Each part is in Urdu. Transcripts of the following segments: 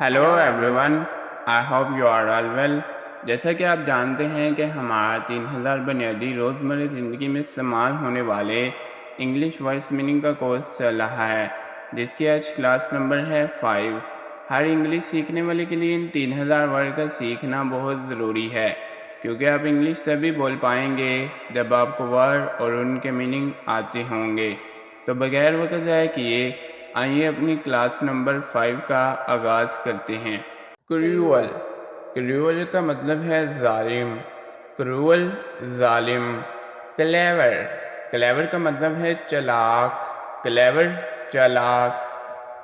Hello everyone, I hope you are all well. جیسا کہ آپ جانتے ہیں کہ ہمارا 3000 بنیادی روزمرہ زندگی میں استعمال ہونے والے انگلش ورڈس میننگ کا کورس چل رہا ہے، جس کی آج کلاس نمبر ہے 5۔ ہر انگلش سیکھنے والے کے لیے ان 3000 ورڈ کا سیکھنا بہت ضروری ہے، کیونکہ آپ انگلش تبھی بول پائیں گے جب آپ کو ورڈ اور ان کے میننگ آتے ہوں گے۔ تو بغیر وقت ضائع کیے آئیے اپنی کلاس نمبر 5 کا آغاز کرتے ہیں۔ کریول، کریول کا مطلب ہے ظالم، کریول ظالم۔ کلیور، کلیور کا مطلب ہے چلاک، کلیور چلاک۔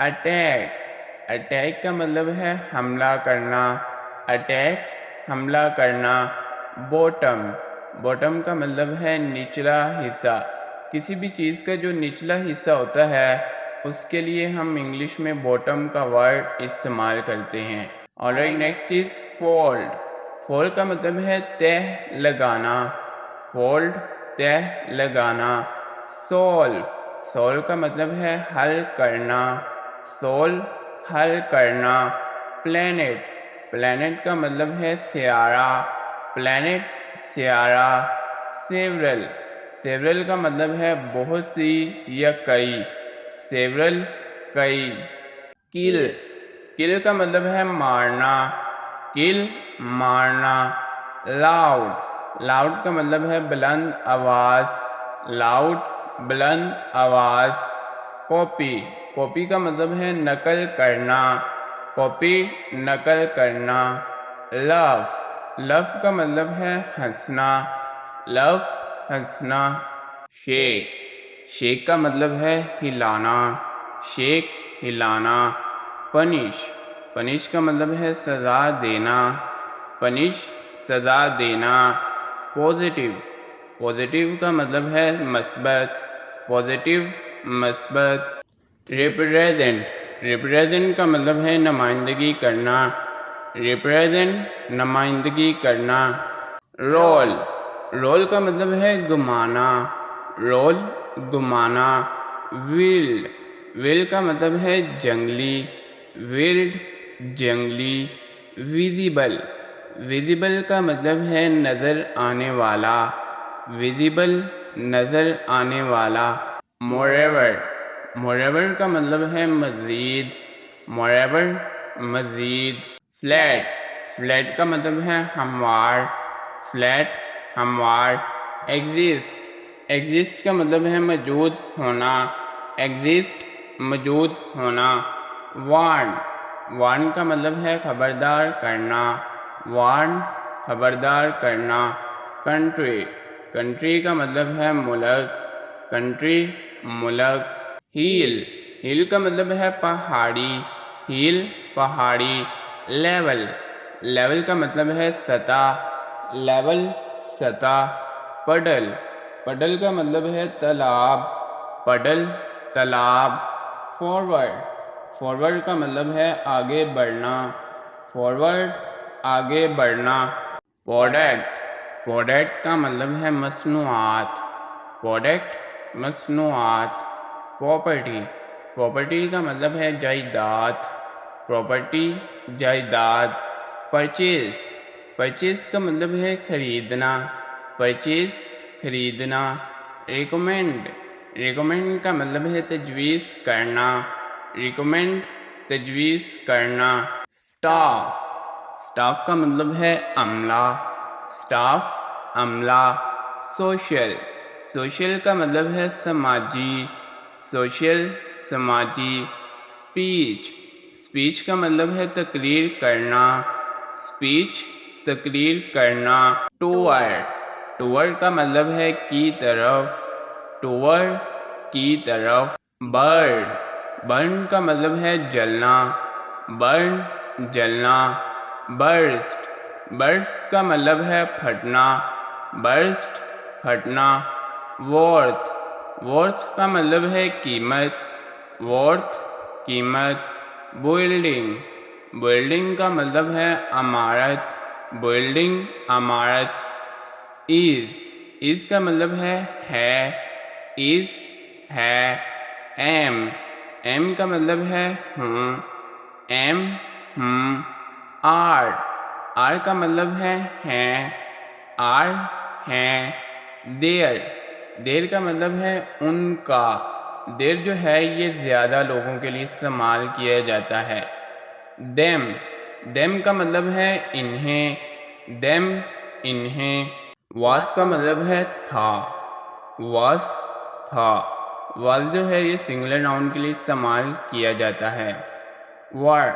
اٹیک، اٹیک کا مطلب ہے حملہ کرنا، اٹیک حملہ کرنا۔ باٹم، باٹم کا مطلب ہے نچلا حصہ۔ کسی بھی چیز کا جو نچلا حصہ ہوتا ہے اس کے لیے ہم انگلش میں باٹم کا ورڈ استعمال کرتے ہیں۔ alright، next is fold. Fold کا مطلب ہے تہ لگانا، فولڈ تہ لگانا۔ سول، سول کا مطلب ہے حل کرنا، سول حل کرنا۔ پلینٹ، پلینٹ کا مطلب ہے سیارہ، پلینٹ سیارہ۔ سیورل، سیورل کا مطلب ہے بہت سی یا کئی، سیورل کئی۔ کل، کل کا مطلب ہے مارنا، کل مارنا۔ لاؤڈ، لاؤڈ کا مطلب ہے بلند آواز، لاؤڈ بلند آواز۔ کاپی، کاپی کا مطلب ہے نقل کرنا، کاپی نقل کرنا۔ لف، لف کا مطلب ہے ہنسنا، لف ہنسنا۔ شیک، شیک کا مطلب ہے ہلانا، شیک ہلانا۔ پنش، پنش کا مطلب ہے سزا دینا، پنش سزا دینا۔ پازیٹیو، پازیٹیو کا مطلب ہے مثبت، پازیٹیو مثبت۔ ریپریزنٹ، ریپریزنٹ کا مطلب ہے نمائندگی کرنا، ریپریزنٹ نمائندگی کرنا۔ رول، رول کا مطلب ہے گھمانا، رول گھمانا۔ ویلڈ، ویلڈ کا مطلب ہے جنگلی، ویلڈ جنگلی۔ ویزیبل، ویزیبل کا مطلب ہے نظر آنے والا، ویزیبل نظر آنے والا۔ موریور، موریور کا مطلب ہے مزید، موریور مزید۔ فلیٹ، فلیٹ کا مطلب ہے ہموار، فلیٹ ہموار۔ ایگزسٹ، ایگزسٹ کا مطلب ہے موجود ہونا، ایگزسٹ موجود ہونا۔ وارن، وارن کا مطلب ہے خبردار کرنا، وارن خبردار کرنا۔ کنٹری، کنٹری کا مطلب ہے ملک، کنٹری ملک۔ ہیل، ہیل کا مطلب ہے پہاڑی، ہیل پہاڑی۔ لیول، لیول کا مطلب ہے سطح، لیول سطح۔ پڈل، پڈل کا مطلب ہے تالاب، پڈل تالاب۔ فارورڈ، فارورڈ کا مطلب ہے آگے بڑھنا، فارورڈ آگے بڑھنا۔ پروڈکٹ، پروڈکٹ کا مطلب ہے مصنوعات، پروڈکٹ مصنوعات۔ پراپرٹی، پراپرٹی کا مطلب ہے جائیداد، پراپرٹی جائیداد۔ پرچیز، پرچیز کا مطلب ہے خریدنا، پرچیز خریدنا۔ ریکمینڈ، ریکمینڈ کا مطلب ہے تجویز کرنا، ریکمینڈ تجویز کرنا۔ سٹاف، سٹاف کا مطلب ہے عملہ، سٹاف عملہ۔ سوشل، سوشل کا مطلب ہے سماجی، سوشل سماجی۔ اسپیچ، اسپیچ کا مطلب ہے تقریر کرنا، اسپیچ تقریر کرنا۔ ٹورڈ، ٹورڈ کا مطلب ہے کی طرف، ٹورڈ کی طرف۔ برن، برن کا مطلب ہے جلنا، برن جلنا۔ برسٹ، برسٹ کا مطلب ہے پھٹنا، برسٹ پھٹنا۔ ورتھ، ورتھ کا مطلب ہے قیمت، ورتھ قیمت۔ بلڈنگ، بلڈنگ کا مطلب ہے عمارت، بلڈنگ عمارت۔ از، از کا مطلب ہے، از ہے۔ ایم، ایم کا مطلب ہے ہوں، ایم آر، آر کا مطلب ہے ہیں، آر ہیں۔ دیر، دیر کا مطلب ہے ان کا، دیر جو ہے یہ زیادہ لوگوں کے لیے استعمال کیا جاتا ہے۔ دیم، دیم کا مطلب ہے انہیں، دیم انہیں۔ واس کا مطلب ہے تھا، واس تھا، واس جو ہے یہ سنگولر ناؤن کے لیے استعمال کیا جاتا ہے۔ ور،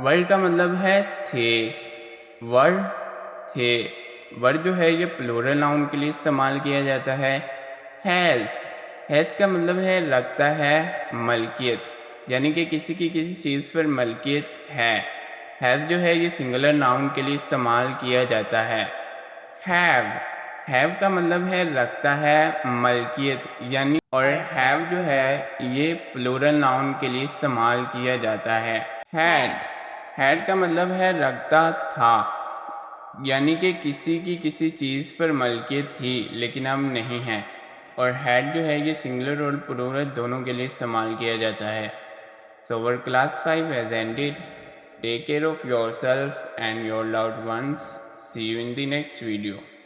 ور کا مطلب ہے تھے، ور تھے، ور جو ہے یہ پلورل ناؤن کے لیے استعمال کیا جاتا ہے۔ ہیز، ہیز کا مطلب ہے رکھتا ہے، ملکیت، یعنی کہ کسی کی کسی چیز پر ملکیت ہے۔ ہیز جو ہے یہ سنگولر ناؤن کے لیے استعمال کیا جاتا ہے۔ ہیو، ہیو کا مطلب ہے رکھتا ہے، ملکیت، یعنی اور ہیو جو ہے یہ پلورل ناؤن کے لیے استعمال کیا جاتا ہے۔ ہیڈ، ہیڈ کا مطلب ہے رکھتا تھا، یعنی کہ کسی کی کسی چیز پر ملکیت تھی لیکن اب نہیں ہے، اور ہیڈ جو ہے یہ سنگولر اور پلورل دونوں کے لیے استعمال کیا جاتا ہے۔ So our class 5 has ended. Take care of yourself and your loved ones. See you in the next video.